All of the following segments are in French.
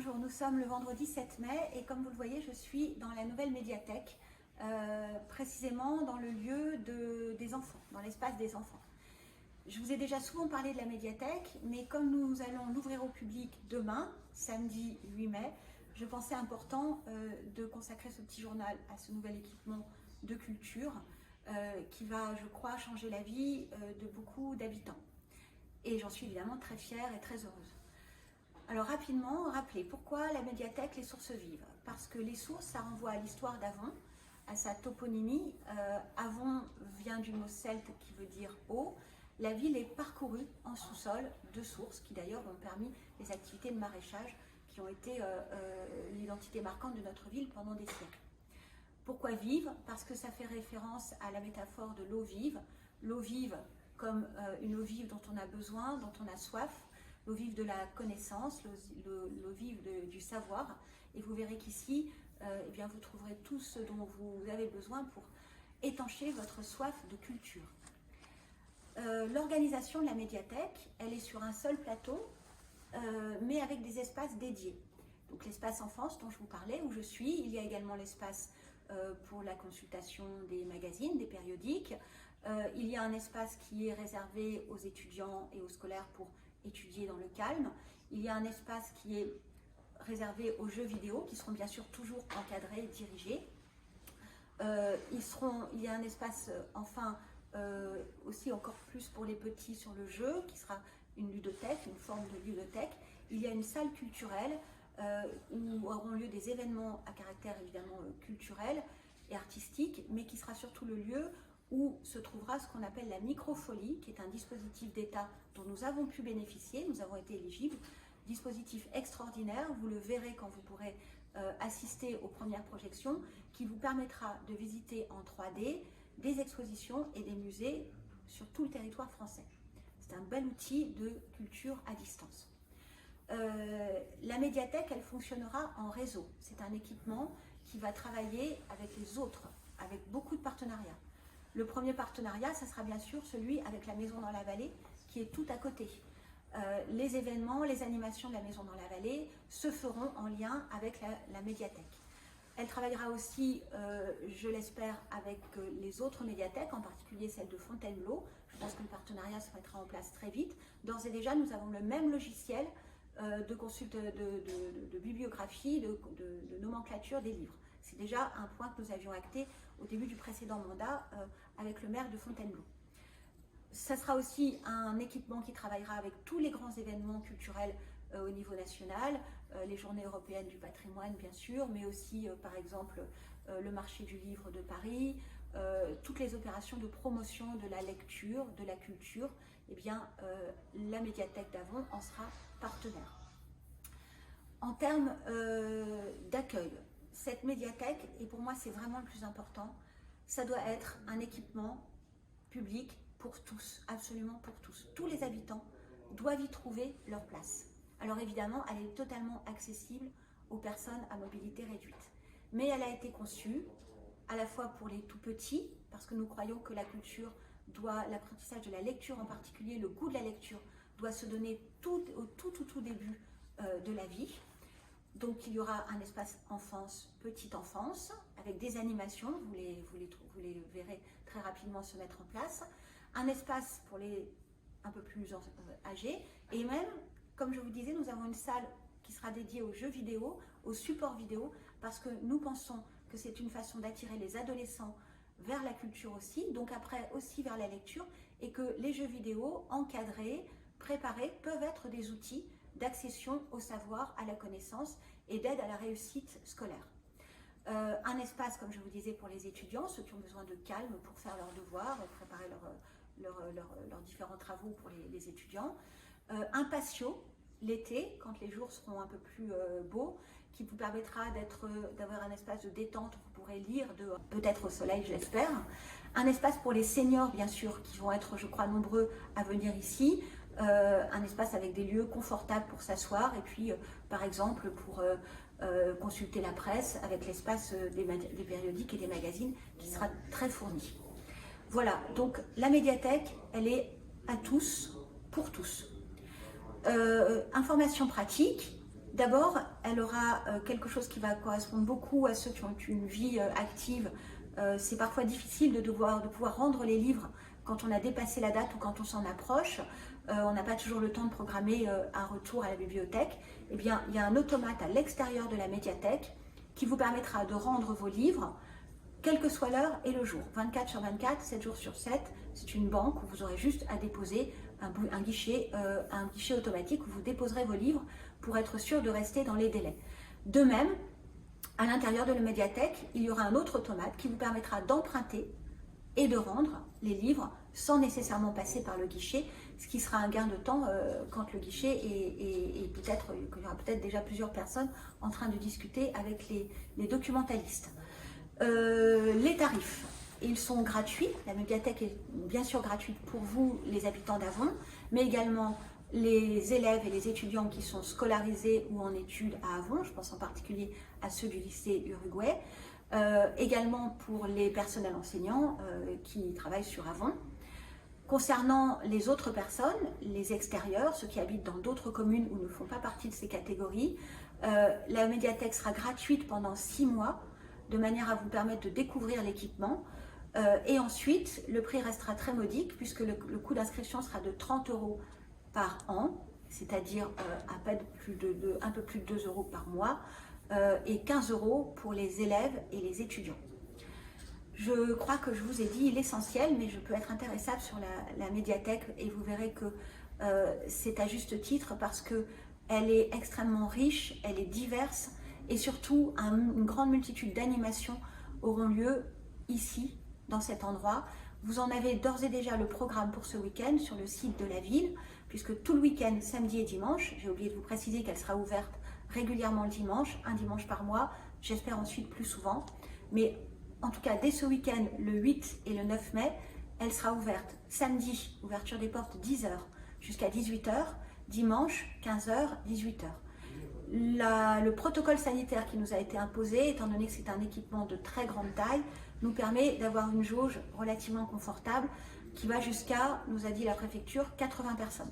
Bonjour, nous sommes le vendredi 7 mai et comme vous le voyez, je suis dans la nouvelle médiathèque, précisément dans le lieu des enfants, dans l'espace des enfants. Je vous ai déjà souvent parlé de la médiathèque, mais comme nous allons l'ouvrir au public demain, samedi 8 mai, je pensais important de consacrer ce petit journal à ce nouvel équipement de culture qui va, je crois, changer la vie de beaucoup d'habitants. Et j'en suis évidemment très fière et très heureuse. Alors rapidement, rappelez pourquoi la médiathèque, les sources vives. Parce que les sources, ça renvoie à l'histoire d'Avon, à sa toponymie. Avon vient du mot celte qui veut dire eau. La ville est parcourue en sous-sol de sources qui d'ailleurs ont permis les activités de maraîchage qui ont été l'identité marquante de notre ville pendant des siècles. Pourquoi vive? Parce que ça fait référence à la métaphore de l'eau vive. L'eau vive comme une eau vive dont on a besoin, dont on a soif, l'eau vive de la connaissance, l'eau vive du savoir. Et vous verrez qu'ici, eh bien, vous trouverez tout ce dont vous avez besoin pour étancher votre soif de culture. L'organisation de la médiathèque, elle est sur un seul plateau, mais avec des espaces dédiés. Donc l'espace enfance dont je vous parlais, où je suis, il y a également l'espace pour la consultation des magazines, des périodiques. Il y a un espace qui est réservé aux étudiants et aux scolaires pour étudier dans le calme. Il y a un espace qui est réservé aux jeux vidéo, qui seront bien sûr toujours encadrés et dirigés. Il y a un espace, enfin, aussi encore plus pour les petits sur le jeu, qui sera une ludothèque, une forme de ludothèque. Il y a une salle culturelle où auront lieu des événements à caractère évidemment culturel et artistique, mais qui sera surtout le lieu où se trouvera ce qu'on appelle la microfolie, qui est un dispositif d'État dont nous avons pu bénéficier, nous avons été éligibles. Dispositif extraordinaire, vous le verrez quand vous pourrez assister aux premières projections, qui vous permettra de visiter en 3D des expositions et des musées sur tout le territoire français. C'est un bel outil de culture à distance. La médiathèque, elle fonctionnera en réseau. C'est un équipement qui va travailler avec les autres, avec beaucoup de partenariats. Le premier partenariat, ça sera bien sûr celui avec la Maison dans la Vallée, qui est tout à côté. Les événements, les animations de la Maison dans la Vallée se feront en lien avec la médiathèque. Elle travaillera aussi, je l'espère, avec les autres médiathèques, en particulier celle de Fontainebleau. Je pense que le partenariat se mettra en place très vite. D'ores et déjà, nous avons le même logiciel de bibliographie, de nomenclature des livres. C'est déjà un point que nous avions acté au début du précédent mandat avec le maire de Fontainebleau. Ça sera aussi un équipement qui travaillera avec tous les grands événements culturels au niveau national, les journées européennes du patrimoine bien sûr, mais aussi par exemple le marché du livre de Paris, toutes les opérations de promotion de la lecture, de la culture. Eh bien, la médiathèque d'Avon en sera partenaire. En termes d'accueil, cette médiathèque, et pour moi c'est vraiment le plus important, ça doit être un équipement public pour tous, absolument pour tous. Tous les habitants doivent y trouver leur place. Alors évidemment, elle est totalement accessible aux personnes à mobilité réduite. Mais elle a été conçue à la fois pour les tout petits, parce que nous croyons que la culture l'apprentissage de la lecture en particulier, le goût de la lecture, doit se donner au tout début de la vie. Donc il y aura un espace enfance, petite enfance, avec des animations, vous les verrez très rapidement se mettre en place. Un espace pour les un peu plus âgés, et même, comme je vous disais, nous avons une salle qui sera dédiée aux jeux vidéo, aux supports vidéo, parce que nous pensons que c'est une façon d'attirer les adolescents vers la culture aussi, donc après aussi vers la lecture, et que les jeux vidéo encadrés, préparés, peuvent être des outils d'accession au savoir, à la connaissance et d'aide à la réussite scolaire. Un espace, comme je vous disais, pour les étudiants, ceux qui ont besoin de calme pour faire leurs devoirs et préparer leurs différents travaux pour les étudiants. Un patio, l'été, quand les jours seront un peu plus beaux, qui vous permettra d'avoir un espace de détente où vous pourrez lire dehors, peut-être au soleil, je l'espère. Un espace pour les seniors, bien sûr, qui vont être, je crois, nombreux à venir ici. Un espace avec des lieux confortables pour s'asseoir et puis, par exemple, pour consulter la presse avec l'espace des périodiques et des magazines qui sera très fourni. Voilà, donc la médiathèque, elle est à tous, pour tous. Information pratique, D'abord, elle aura quelque chose qui va correspondre beaucoup à ceux qui ont une vie active. C'est parfois difficile de pouvoir rendre les livres quand on a dépassé la date ou quand on s'en approche. On n'a pas toujours le temps de programmer un retour à la bibliothèque. Eh bien, il y a un automate à l'extérieur de la médiathèque qui vous permettra de rendre vos livres, quelle que soit l'heure et le jour. 24 sur 24, 7 jours sur 7, c'est une banque où vous aurez juste à déposer un guichet automatique où vous déposerez vos livres pour être sûr de rester dans les délais. De même, à l'intérieur de la médiathèque, il y aura un autre automate qui vous permettra d'emprunter et de rendre les livres sans nécessairement passer par le guichet, ce qui sera un gain de temps quand le guichet est peut-être, qu'il y aura peut-être déjà plusieurs personnes en train de discuter avec les documentalistes. Les tarifs, ils sont gratuits. La médiathèque est bien sûr gratuite pour vous, les habitants d'Avon, mais également les élèves et les étudiants qui sont scolarisés ou en études à Avon, je pense en particulier à ceux du lycée Uruguay, également pour les personnels enseignants qui travaillent sur Avon. Concernant les autres personnes, les extérieurs, ceux qui habitent dans d'autres communes ou ne font pas partie de ces catégories, la médiathèque sera gratuite pendant 6 mois, de manière à vous permettre de découvrir l'équipement. Et ensuite, le prix restera très modique puisque le coût d'inscription sera de 30 € par an, c'est-à-dire un peu plus de 2 € par mois, et 15 € pour les élèves et les étudiants. Je crois que je vous ai dit l'essentiel, mais je peux être intéressable sur la médiathèque et vous verrez que c'est à juste titre parce qu'elle est extrêmement riche, elle est diverse et surtout une grande multitude d'animations auront lieu ici, dans cet endroit. Vous en avez d'ores et déjà le programme pour ce week-end sur le site de la ville, puisque tout le week-end, samedi et dimanche, j'ai oublié de vous préciser qu'elle sera ouverte régulièrement le dimanche, un dimanche par mois, j'espère ensuite plus souvent. Mais en tout cas, dès ce week-end, le 8 et le 9 mai, elle sera ouverte samedi, ouverture des portes 10 h jusqu'à 18 h, dimanche 15 h, 18 h. Le protocole sanitaire qui nous a été imposé, étant donné que c'est un équipement de très grande taille, nous permet d'avoir une jauge relativement confortable qui va jusqu'à, nous a dit la préfecture, 80 personnes.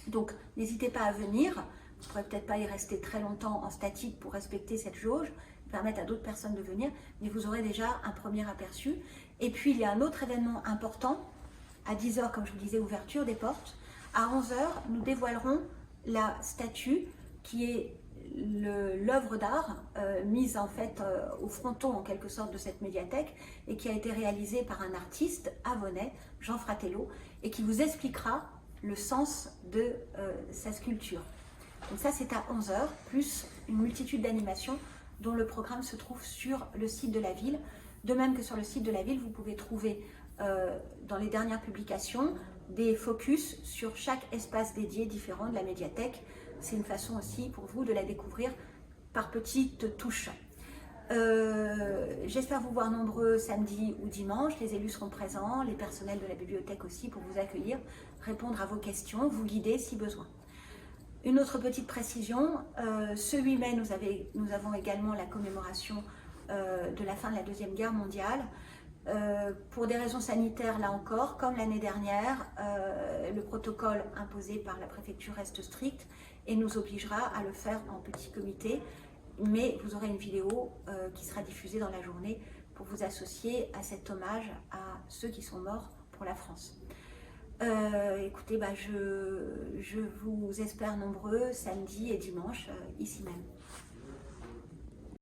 Donc n'hésitez pas à venir, vous ne pourrez peut-être pas y rester très longtemps en statique pour respecter cette jauge, permettre à d'autres personnes de venir, mais vous aurez déjà un premier aperçu. Et puis il y a un autre événement important, à 10 h, comme je vous disais, ouverture des portes. À 11 h, nous dévoilerons la statue qui est l'œuvre d'art mise en fait au fronton en quelque sorte de cette médiathèque et qui a été réalisée par un artiste avonais, Jean Fratello, et qui vous expliquera le sens de sa sculpture. Donc ça c'est à 11 h, plus une multitude d'animations dont le programme se trouve sur le site de la ville. De même que sur le site de la ville, vous pouvez trouver dans les dernières publications des focus sur chaque espace dédié différent de la médiathèque. C'est une façon aussi pour vous de la découvrir par petites touches. J'espère vous voir nombreux samedi ou dimanche. Les élus seront présents, les personnels de la bibliothèque aussi pour vous accueillir, répondre à vos questions, vous guider si besoin. Une autre petite précision, ce 8 mai, nous avons également la commémoration de la fin de la Deuxième Guerre mondiale. Pour des raisons sanitaires, là encore, comme l'année dernière, le protocole imposé par la préfecture reste strict et nous obligera à le faire en petit comité, mais vous aurez une vidéo qui sera diffusée dans la journée pour vous associer à cet hommage à ceux qui sont morts pour la France. Écoutez, je vous espère nombreux samedi et dimanche ici même.